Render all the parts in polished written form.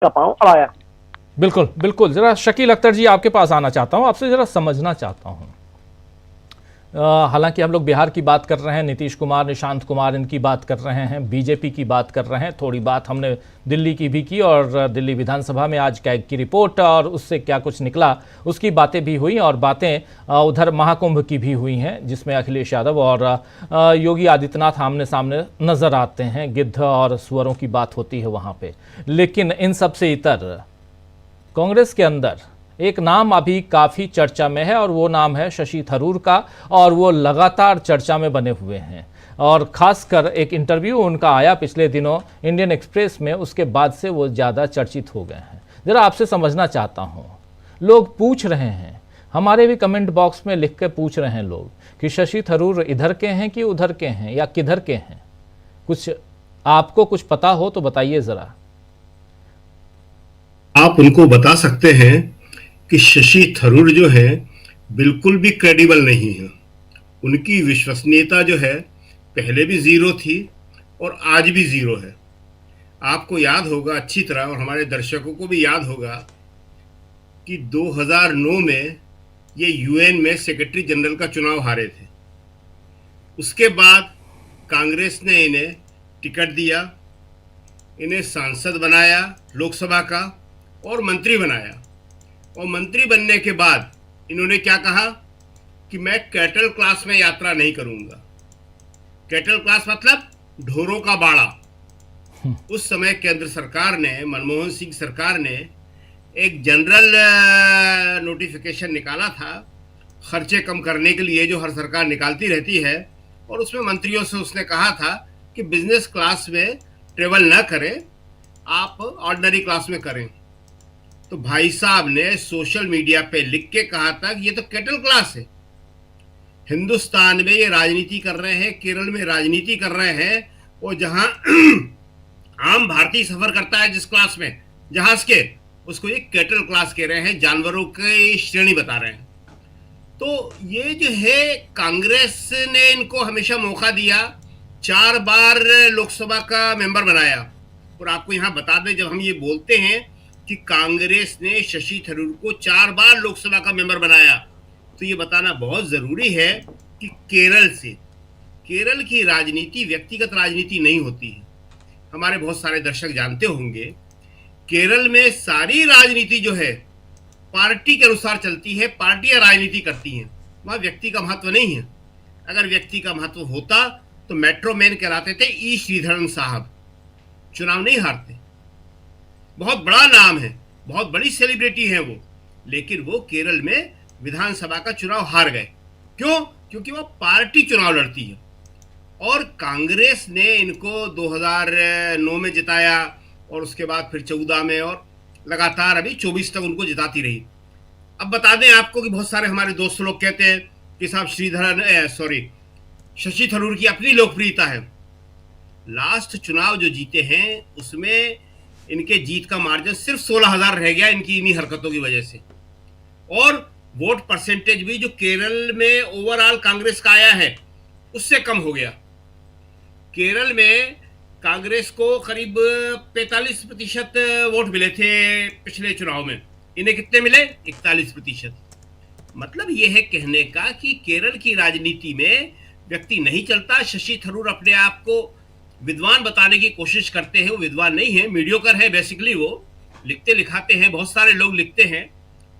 का पांव अड़ाया। बिल्कुल बिल्कुल, जरा शकील अख्तर जी आपके पास आना चाहता हूं, आपसे जरा समझना चाहता हूं। हालांकि हम लोग बिहार की बात कर रहे हैं, नीतीश कुमार, निशांत कुमार इनकी बात कर रहे हैं, बीजेपी की बात कर रहे हैं, थोड़ी बात हमने दिल्ली की भी की और दिल्ली विधानसभा में आज कैग की रिपोर्ट और उससे क्या कुछ निकला उसकी बातें भी हुई और बातें उधर महाकुंभ की भी हुई हैं जिसमें अखिलेश यादव और योगी आदित्यनाथ आमने सामने नजर आते हैं, गिद्ध और सुअरों की बात होती है वहाँ पे। लेकिन इन सबसे इतर कांग्रेस के अंदर एक नाम अभी काफी चर्चा में है और वो नाम है शशि थरूर का, और वो लगातार चर्चा में बने हुए हैं और खासकर एक इंटरव्यू उनका आया पिछले दिनों इंडियन एक्सप्रेस में, उसके बाद से वो ज़्यादा चर्चित हो गए हैं। ज़रा आपसे समझना चाहता हूँ, लोग पूछ रहे हैं, हमारे भी कमेंट बॉक्स में लिख के पूछ रहे हैं लोग कि शशि थरूर इधर के हैं कि उधर के हैं या किधर के हैं। कुछ आपको कुछ पता हो तो बताइए ज़रा। आप उनको बता सकते हैं कि शशि थरूर जो है बिल्कुल भी क्रेडिबल नहीं है। उनकी विश्वसनीयता जो है पहले भी जीरो थी और आज भी जीरो है। आपको याद होगा अच्छी तरह और हमारे दर्शकों को भी याद होगा कि 2009 में ये यूएन में सेक्रेटरी जनरल का चुनाव हारे थे। उसके बाद कांग्रेस ने इन्हें टिकट दिया, इन्हें सांसद बनाया लोकसभा का और मंत्री बनाया। और मंत्री बनने के बाद इन्होंने क्या कहा कि मैं कैटल क्लास में यात्रा नहीं करूंगा। कैटल क्लास मतलब ढोरों का बाड़ा। उस समय केंद्र सरकार ने, मनमोहन सिंह सरकार ने एक जनरल नोटिफिकेशन निकाला था खर्चे कम करने के लिए, जो हर सरकार निकालती रहती है, और उसमें मंत्रियों से उसने कहा था कि बिजनेस क्लास में ट्रेवल ना करें, आप ऑर्डिनरी क्लास में करें। तो भाई साहब ने सोशल मीडिया पे लिख के कहा था कि ये तो कैटल क्लास है। हिंदुस्तान में ये राजनीति कर रहे हैं, केरल में राजनीति कर रहे हैं, और जहां आम भारतीय सफर करता है जिस क्लास में जहाज के, उसको ये कैटल क्लास कह रहे हैं, जानवरों की श्रेणी बता रहे हैं। तो ये जो है, कांग्रेस ने इनको हमेशा मौका दिया, 4 बार लोकसभा का मेंबर बनाया। और आपको यहां बता दें, जब हम ये बोलते हैं कि कांग्रेस ने शशि थरूर को 4 बार लोकसभा का मेंबर बनाया, तो ये बताना बहुत जरूरी है कि केरल की राजनीति व्यक्तिगत राजनीति नहीं होती है। हमारे बहुत सारे दर्शक जानते होंगे, केरल में सारी राजनीति जो है पार्टी के अनुसार चलती है, पार्टियां राजनीति करती हैं, वहां व्यक्ति का महत्व नहीं है। अगर व्यक्ति का महत्व होता तो मेट्रो मैन कहलाते थे ई श्रीधरन साहब, चुनाव नहीं हारते। बहुत बड़ा नाम है, बहुत बड़ी सेलिब्रिटी है वो, लेकिन वो केरल में विधानसभा का चुनाव हार गए। क्यों? क्योंकि वो पार्टी चुनाव लड़ती है। और कांग्रेस ने इनको 2009 में जिताया और उसके बाद फिर 14 में, और लगातार अभी 24 तक उनको जिताती रही। अब बता दें आपको कि बहुत सारे हमारे दोस्त लोग कहते हैं कि साहब शशि थरूर की अपनी लोकप्रियता है। लास्ट चुनाव जो जीते हैं उसमें इनके जीत का मार्जिन सिर्फ 16,000 रह गया इनकी इन्हीं हरकतों की वजह से। और वोट परसेंटेज भी जो केरल में ओवरऑल कांग्रेस का आया है उससे कम हो गया। केरल में कांग्रेस को करीब 45% वोट मिले थे पिछले चुनाव में, इन्हें कितने मिले? 41%। मतलब यह है कहने का कि केरल की राजनीति में व्यक्ति नहीं चलता। शशि थरूर अपने आप को विद्वान बताने की कोशिश करते हैं, वो विद्वान नहीं है, मीडियोकर है बेसिकली। वो लिखते लिखाते हैं, बहुत सारे लोग लिखते हैं,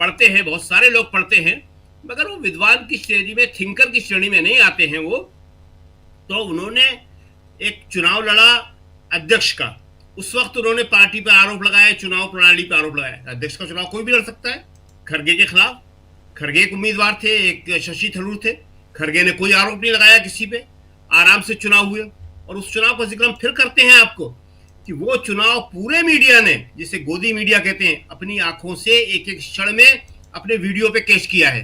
पढ़ते हैं, बहुत सारे लोग पढ़ते हैं, मगर वो विद्वान की श्रेणी में, थिंकर की श्रेणी में नहीं आते हैं वो। तो उन्होंने एक चुनाव लड़ा अध्यक्ष का। उस वक्त उन्होंने पार्टी पर आरोप लगाया, चुनाव प्रणाली पर आरोप लगाया। अध्यक्ष का चुनाव कोई भी लड़ सकता है, खड़गे के खिलाफ। खड़गे एक उम्मीदवार थे, एक शशि थरूर थे। खड़गे ने कोई आरोप नहीं लगाया किसी पे, आराम से चुनाव हुए। और उस चुनाव का जिक्र हम फिर करते हैं आपको कि वो चुनाव पूरे मीडिया ने, जिसे गोदी मीडिया कहते हैं, अपनी आंखों से एक एक क्षण में अपने वीडियो पे कैच किया है।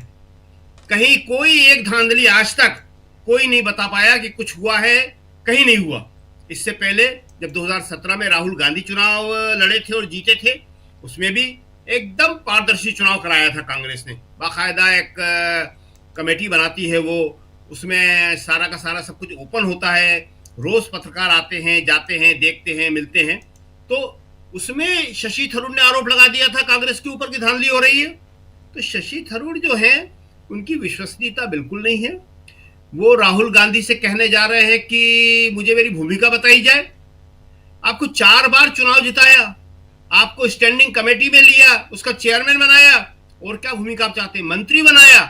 कहीं कोई एक धांधली आज तक कोई नहीं बता पाया कि कुछ हुआ है, कहीं नहीं हुआ। इससे पहले जब 2017 में राहुल गांधी चुनाव लड़े थे और जीते थे, उसमें भी एकदम पारदर्शी चुनाव कराया था कांग्रेस ने। बाकायदा एक कमेटी बनाती है वो, उसमें सारा का सारा सब कुछ ओपन होता है, रोज पत्रकार आते हैं, जाते हैं, देखते हैं, मिलते हैं। तो उसमें शशि थरूर ने आरोप लगा दिया था कांग्रेस के ऊपर की धांधली हो रही है। तो शशि थरूर जो है उनकी विश्वसनीयता बिल्कुल नहीं है। वो राहुल गांधी से कहने जा रहे हैं कि मुझे मेरी भूमिका बताई जाए। आपको 4 बार चुनाव जिताया, आपको स्टैंडिंग कमेटी में लिया, उसका चेयरमैन बनाया, और क्या भूमिका आप चाहते हैं? मंत्री बनाया।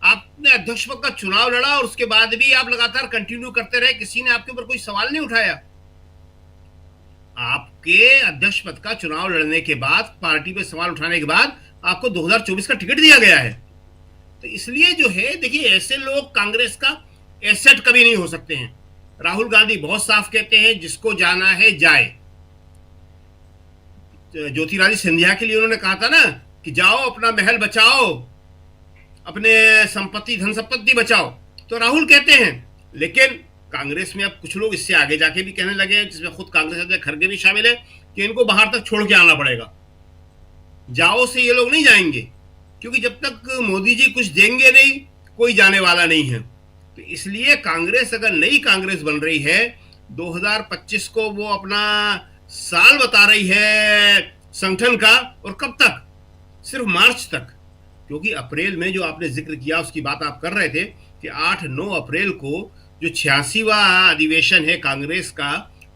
आपने अध्यक्ष पद का चुनाव लड़ा और उसके बाद भी आप लगातार कंटिन्यू करते रहे, किसी ने आपके ऊपर कोई सवाल नहीं उठाया। आपके अध्यक्ष पद का चुनाव लड़ने के बाद, पार्टी पे सवाल उठाने के बाद आपको 2024 का टिकट दिया गया है। तो इसलिए जो है, देखिए, ऐसे लोग कांग्रेस का एसेट कभी नहीं हो सकते हैं। राहुल गांधी बहुत साफ कहते हैं, जिसको जाना है जाए। ज्योतिरादित्य सिंधिया के लिए उन्होंने कहा था ना कि जाओ अपना महल बचाओ, अपने संपत्ति धन संपत्ति बचाओ। तो राहुल कहते हैं, लेकिन कांग्रेस में अब कुछ लोग इससे आगे जाके भी कहने लगे हैं, जिसमें खुद कांग्रेस अध्यक्ष खड़गे भी शामिल है, कि इनको बाहर तक छोड़ के आना पड़ेगा। जाओ से ये लोग नहीं जाएंगे, क्योंकि जब तक मोदी जी कुछ देंगे नहीं, कोई जाने वाला नहीं है। तो इसलिए कांग्रेस, अगर नई कांग्रेस बन रही है, 2025 को वो अपना साल बता रही है संगठन का, और कब तक? सिर्फ मार्च तक। क्योंकि अप्रैल में जो आपने जिक्र किया, उसकी बात आप कर रहे थे कि 8-9 अप्रैल को जो 86वां अधिवेशन है कांग्रेस का,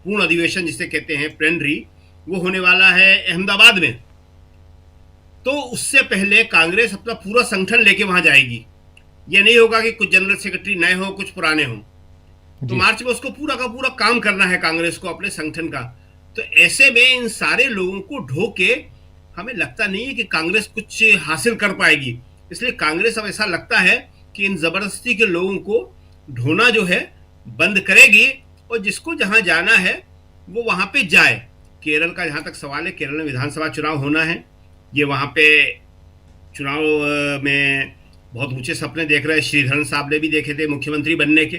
पूर्ण अधिवेशन जिसे कहते हैं प्लेनरी, वो होने वाला है अहमदाबाद में। तो उससे पहले कांग्रेस अपना पूरा संगठन लेके वहां जाएगी। ये नहीं होगा कि कुछ जनरल सेक्रेटरी नए हो, कुछ पुराने हो। तो मार्च में उसको पूरा का पूरा काम करना है कांग्रेस को, अपने संगठन का। तो ऐसे में इन सारे लोगों को ढो के हमें लगता नहीं है कि कांग्रेस कुछ हासिल कर पाएगी। इसलिए कांग्रेस अब ऐसा लगता है कि इन जबरदस्ती के लोगों को ढोना जो है बंद करेगी, और जिसको जहां जाना है वो वहां पे जाए। केरल का जहां तक सवाल है, केरल में विधानसभा चुनाव होना है। ये वहां पे चुनाव में बहुत ऊंचे सपने देख रहे हैं। श्रीधरन साहब ने भी देखे थे मुख्यमंत्री बनने के।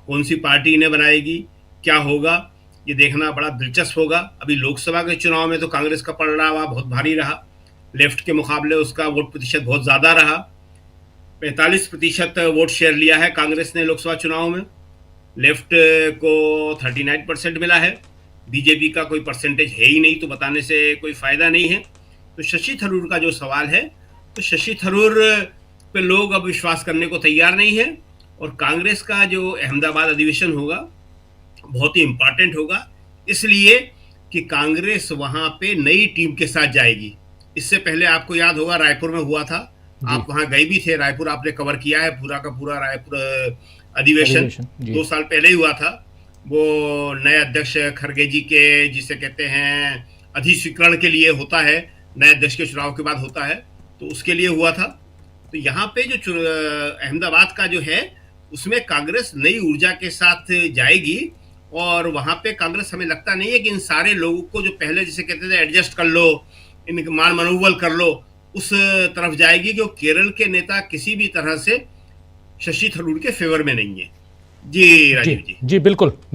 कौन सी पार्टी इन्हें बनाएगी, क्या होगा, ये देखना बड़ा दिलचस्प होगा। अभी लोकसभा के चुनाव में तो कांग्रेस का पलड़ा बहुत भारी रहा। लेफ्ट के मुकाबले उसका वोट प्रतिशत बहुत ज़्यादा रहा। 45% वोट शेयर लिया है कांग्रेस ने लोकसभा चुनाव में। लेफ्ट को 39% मिला है। बीजेपी का कोई परसेंटेज है ही नहीं, तो बताने से कोई फ़ायदा नहीं है। तो शशि थरूर का जो सवाल है, तो शशि थरूर पे लोग अब विश्वास करने को तैयार नहीं है। और कांग्रेस का जो अहमदाबाद अधिवेशन होगा बहुत ही इंपॉर्टेंट होगा, इसलिए कि कांग्रेस वहां पे नई टीम के साथ जाएगी। इससे पहले आपको याद होगा रायपुर में हुआ था, आप वहां गए भी थे। रायपुर आपने कवर किया है, पूरा का पूरा रायपुर अधिवेशन 2 साल पहले ही हुआ था। वो नए अध्यक्ष खड़गे जी के, जिसे कहते हैं अधिस्वीकरण के लिए होता है, नए अध्यक्ष के चुनाव के बाद होता है, तो उसके लिए हुआ था। तो यहाँ पे जो अहमदाबाद का जो है, उसमें कांग्रेस नई ऊर्जा के साथ जाएगी। और वहां पे कांग्रेस, हमें लगता नहीं है कि इन सारे लोगों को जो पहले जिसे कहते थे एडजस्ट कर लो, इनके मान मनोबल कर लो, उस तरफ जाएगी। क्योंकि केरल के नेता किसी भी तरह से शशि थरूर के फेवर में नहीं है। जी राजीव जी। जी बिल्कुल।